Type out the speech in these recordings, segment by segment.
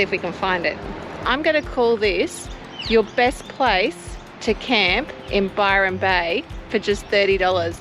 see if we can find it. I'm going to call this your best place to camp in Byron Bay for just $30.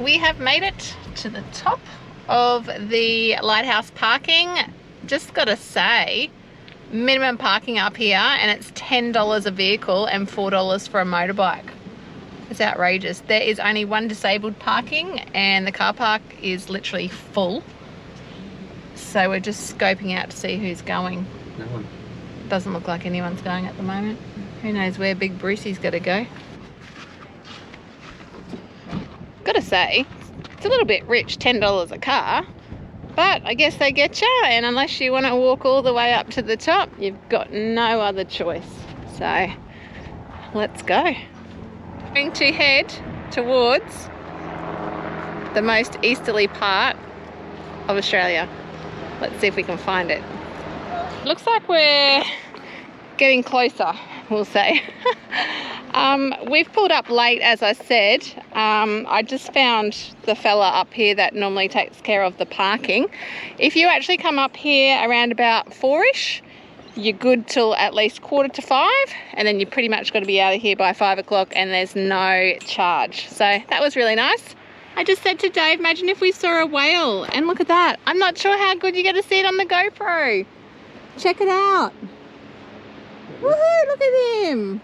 We have made it to the top of the lighthouse parking. Just gotta say, minimum parking up here, and it's $10 a vehicle and $4 for a motorbike. It's outrageous. There is only one disabled parking and the car park is literally full. So we're just scoping out to see who's going. No one. Doesn't look like anyone's going at the moment. Who knows where Big Brucey's got to go. Gotta say, it's a little bit rich, $10 a car, but I guess they get you, and unless you want to walk all the way up to the top, you've got no other choice. So let's go. Going to head towards the most easterly part of Australia. Let's see if we can find it. Looks like we're getting closer, we'll say. We've pulled up late, as I said. I just found the fella up here that normally takes care of the parking. If you actually come up here around about 4ish, you're good till at least 4:45, and then you pretty much got to be out of here by 5 o'clock, and there's no charge. So that was really nice. I just said to Dave, imagine if we saw a whale, and look at that. I'm not sure how good you're going to see it on the GoPro. Check it out. Woohoo, look at him.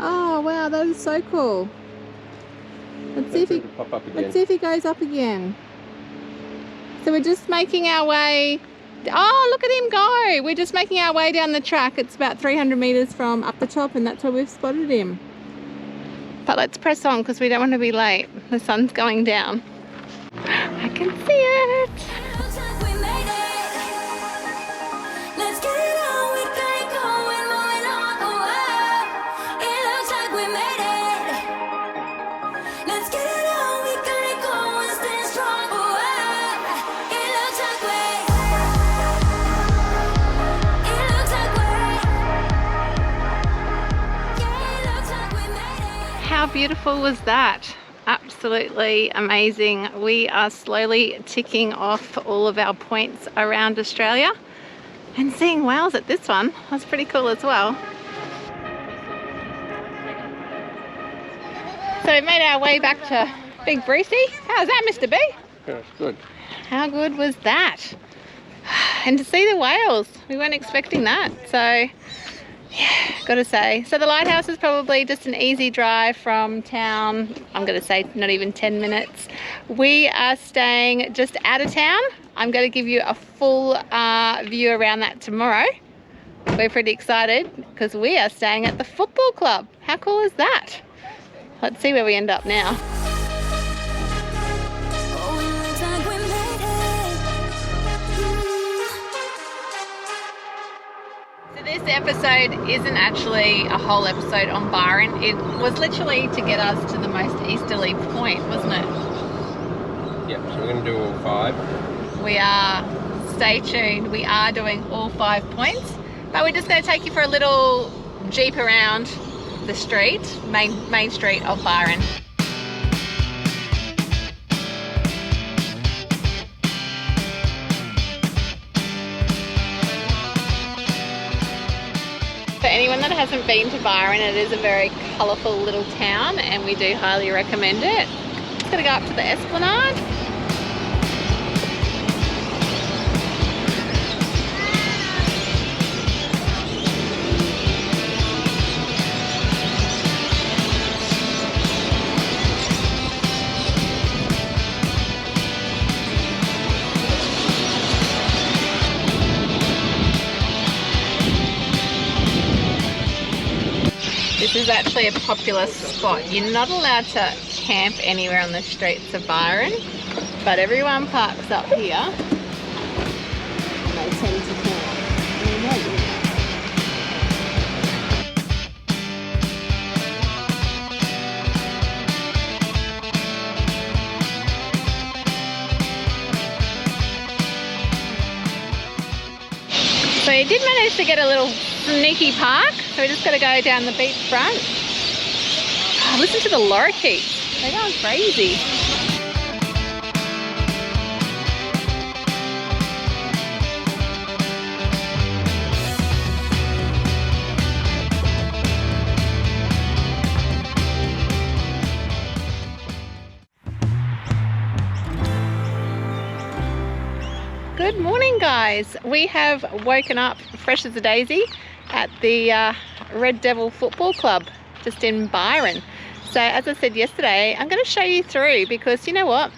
Oh wow, that is so cool. Let's see if he goes up again. So we're just making our way. Oh, look at him go. We're just making our way down the track. It's about 300 meters from up the top, and that's where we've spotted him. But let's press on because we don't want to be late. The sun's going down. I can see it. How beautiful was that? Absolutely amazing. We are slowly ticking off all of our points around Australia, and seeing whales at this one was pretty cool as well. So we made our way back to Big Brucey. How's that, Mr. B? Yeah, it's good. How good was that? And to see the whales, we weren't expecting that. So yeah, gotta say. So the lighthouse is probably just an easy drive from town. I'm gonna say not even 10 minutes. We are staying just out of town. I'm gonna give you a full view around that tomorrow. We're pretty excited because we are staying at the football club. How cool is that? Let's see where we end up now. This episode isn't actually a whole episode on Byron. It was literally to get us to the most easterly point, wasn't it? Yep, so we're going to do all 5. We are. Stay tuned. We are doing all 5 points, but we're just going to take you for a little jeep around the street, main street of Byron. anyone that hasn't been to Byron, it is a very colourful little town and we do highly recommend it. Just gotta go up to the Esplanade. This is actually a popular spot. You're not allowed to camp anywhere on the streets of Byron, but everyone parks up here and they tend to camp. So you did manage to get a little sneaky park, so we just got to go down the beach front. Oh, listen to the lorikeets, they're going crazy. Good morning, guys. We have woken up fresh as a daisy at the Red Devil Football Club just in Byron. So as I said yesterday, I'm going to show you through because you know what?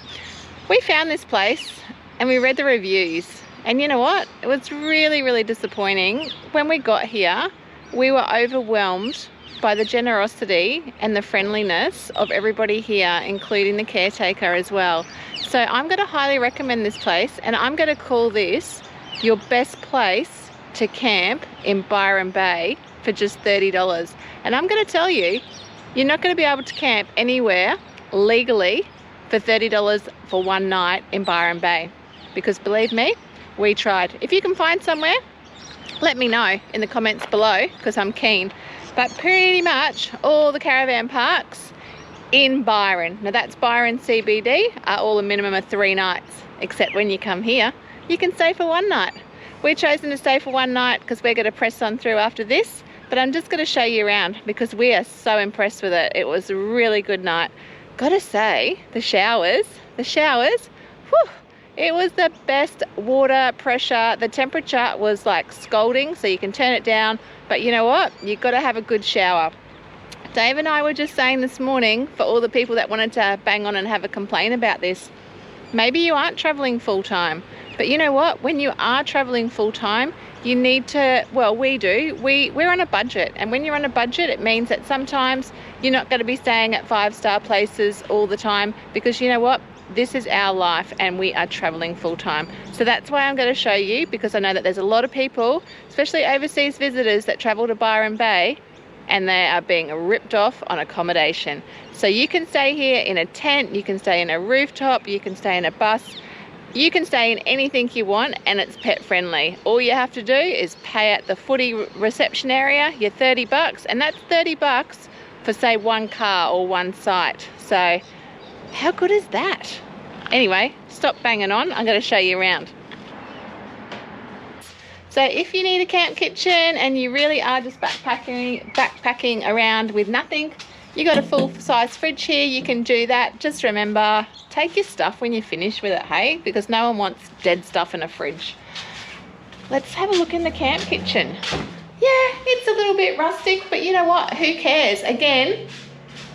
We found this place and we read the reviews and you know what? It was really, really disappointing. When we got here, we were overwhelmed by the generosity and the friendliness of everybody here, including the caretaker as well. So I'm going to highly recommend this place and I'm going to call this your best place to camp in Byron Bay for just $30. And I'm going to tell you, you're not going to be able to camp anywhere legally for $30 for one night in Byron Bay. Because believe me, we tried. If you can find somewhere, let me know in the comments below because I'm keen. But pretty much all the caravan parks in Byron, now that's Byron CBD, are all a minimum of 3 nights, except when you come here, you can stay for 1 night. We've chosen to stay for 1 night because we're going to press on through after this, but I'm just going to show you around because we are so impressed with it. It was a really good night. Gotta say, the showers, whew, it was the best water pressure. The temperature was like scalding, so you can turn it down, but you know what? You've got to have a good shower. Dave and I were just saying this morning, for all the people that wanted to bang on and have a complaint about this, maybe you aren't traveling full-time, but you know what? When you are traveling full-time, you need to, well, we do, we're on a budget, and when you're on a budget, it means that sometimes you're not going to be staying at 5-star places all the time, because you know what? This is our life and we are traveling full-time. So that's why I'm going to show you, because I know that there's a lot of people, especially overseas visitors, that travel to Byron Bay and they are being ripped off on accommodation. So you can stay here in a tent, you can stay in a rooftop, you can stay in a bus, you can stay in anything you want, and it's pet friendly. All you have to do is pay at the footy reception area your $30, and that's $30 for say 1 car or 1 site. So how good is that? Anyway, stop banging on, I'm going to show you around. So if you need a camp kitchen and you really are just backpacking around with nothing, you got a full-size fridge here, you can do that. Just remember, take your stuff when you finish with it, hey? Because no one wants dead stuff in a fridge. Let's have a look in the camp kitchen. Yeah, it's a little bit rustic, but you know what? Who cares? Again,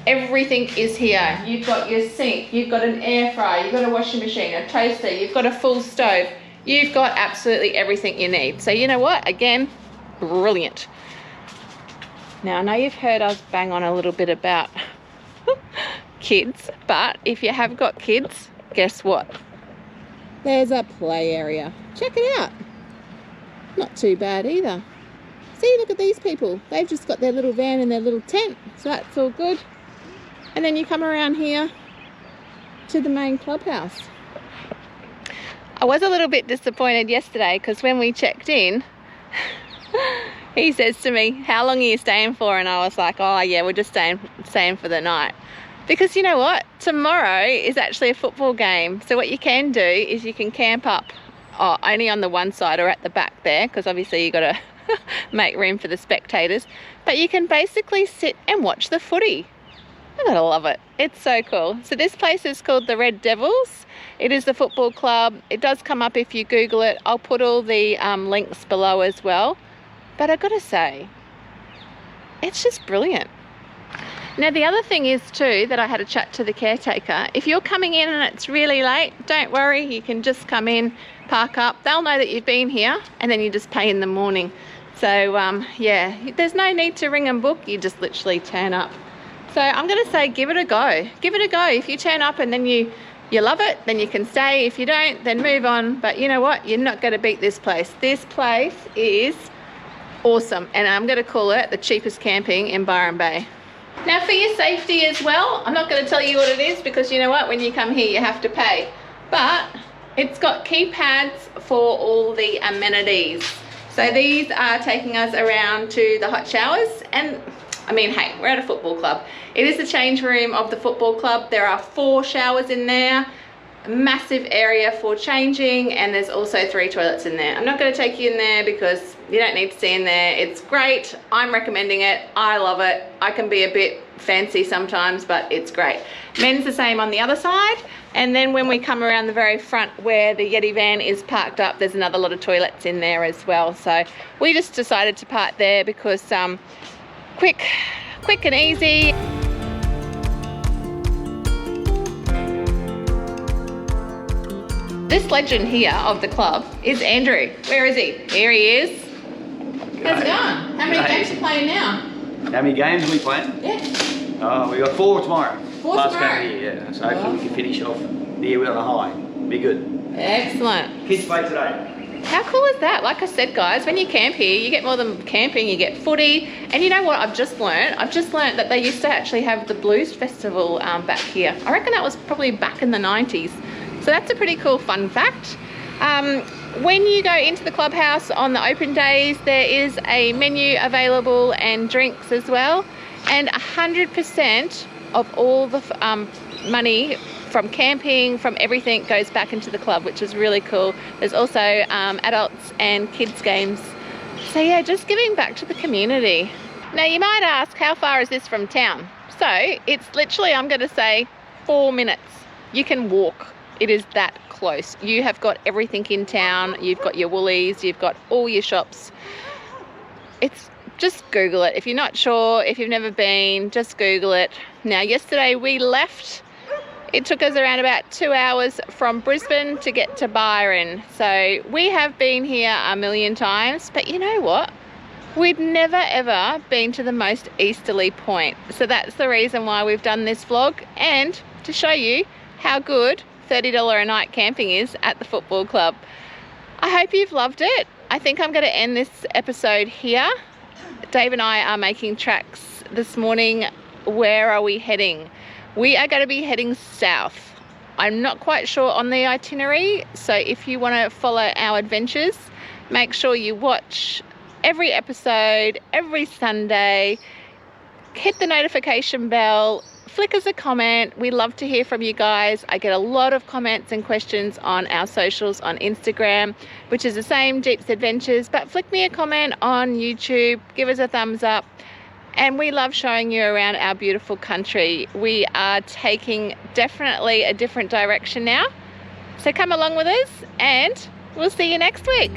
everything is here. You've got your sink, you've got an air fryer, you've got a washing machine, a toaster, you've got a full stove. You've got absolutely everything you need. So you know what? Again, brilliant. Now I know you've heard us bang on a little bit about kids, but if you have got kids, guess what? There's a play area. Check it out. Not too bad either. See, look at these people. They've just got their little van and their little tent, so that's all good. And then you come around here to the main clubhouse. I was a little bit disappointed yesterday because when we checked in, he says to me, how long are you staying for? And I was like, oh yeah, we're just staying for the night. Because you know what? Tomorrow is actually a football game. So what you can do is you can camp up only on the one side or at the back there, because obviously you got to make room for the spectators. But you can basically sit and watch the footy. I gotta love it. It's so cool. So this place is called the Red Devils. It is the football club. It does come up if you Google it. I'll put all the links below as well. But I gotta say, it's just brilliant. Now the other thing is too that I had a chat to the caretaker. If you're coming in and it's really late, don't worry, you can just come in, park up. They'll know that you've been here and then you just pay in the morning. So yeah, there's no need to ring and book, you just literally turn up. So I'm gonna say give it a go. Give it a go. If you turn up and then you love it, then you can stay. If you don't, then move on. But you know what? You're not gonna beat this place. This place is awesome. And I'm gonna call it the cheapest camping in Byron Bay. Now for your safety as well, I'm not going to tell you what it is because you know what, when you come here you have to pay. But it's got keypads for all the amenities. So these are taking us around to the hot showers, and I mean, hey, we're at a football club. It is the change room of the football club. There are 4 showers in there, a massive area for changing, and there's also 3 toilets in there. I'm not going to take you in there because you don't need to see in there. It's great. I'm recommending it. I love it. I can be a bit fancy sometimes, but it's great. Men's the same on the other side. And then when we come around the very front where the Yeti van is parked up, there's another lot of toilets in there as well. So we just decided to park there because quick and easy. This legend here of the club is Andrew. Where is he? Here he is. How's it going? How many games are you playing now? How many games are we playing? Yeah. We got 4 tomorrow. 4 Last tomorrow? game of the year, yeah. So hopefully we can finish off the year on a high. Be good. Excellent. Kids play today. How cool is that? Like I said, guys, when you camp here, you get more than camping, you get footy. And you know what I've just learned? I've just learned that they used to actually have the Blues Festival back here. I reckon that was probably back in the 90s. So that's a pretty cool fun fact. When you go into the clubhouse on the open days, there is a menu available and drinks as well. And 100% of all the money from camping, from everything, goes back into the club, which is really cool. There's also adults and kids games. So yeah, just giving back to the community. Now you might ask, how far is this from town? So it's literally, I'm gonna say 4 minutes. You can walk. It is that close. You have got everything in town. You've got your Woolies, you've got all your shops. It's just Google it. If you're not sure, if you've never been, just Google it. Now yesterday we left. It took us around about 2 hours from Brisbane to get to Byron. So we have been here a million times, but you know what? We'd never ever been to the most easterly point. So that's the reason why we've done this vlog, and to show you how good $30 a night camping is at the football club. I hope you've loved it. I think I'm going to end this episode here. Dave and I are making tracks this morning. Where are we heading? We are going to be heading south. I'm not quite sure on the itinerary, so if you want to follow our adventures, make sure you watch every episode every Sunday. Hit the notification bell. Flick us a comment. We love to hear from you guys. I get a lot of comments and questions on our socials on Instagram, which is the same, Jeeps Adventures, but flick me a comment on YouTube, give us a thumbs up, and we love showing you around our beautiful country. We are taking definitely a different direction now, so come along with us and we'll see you next week.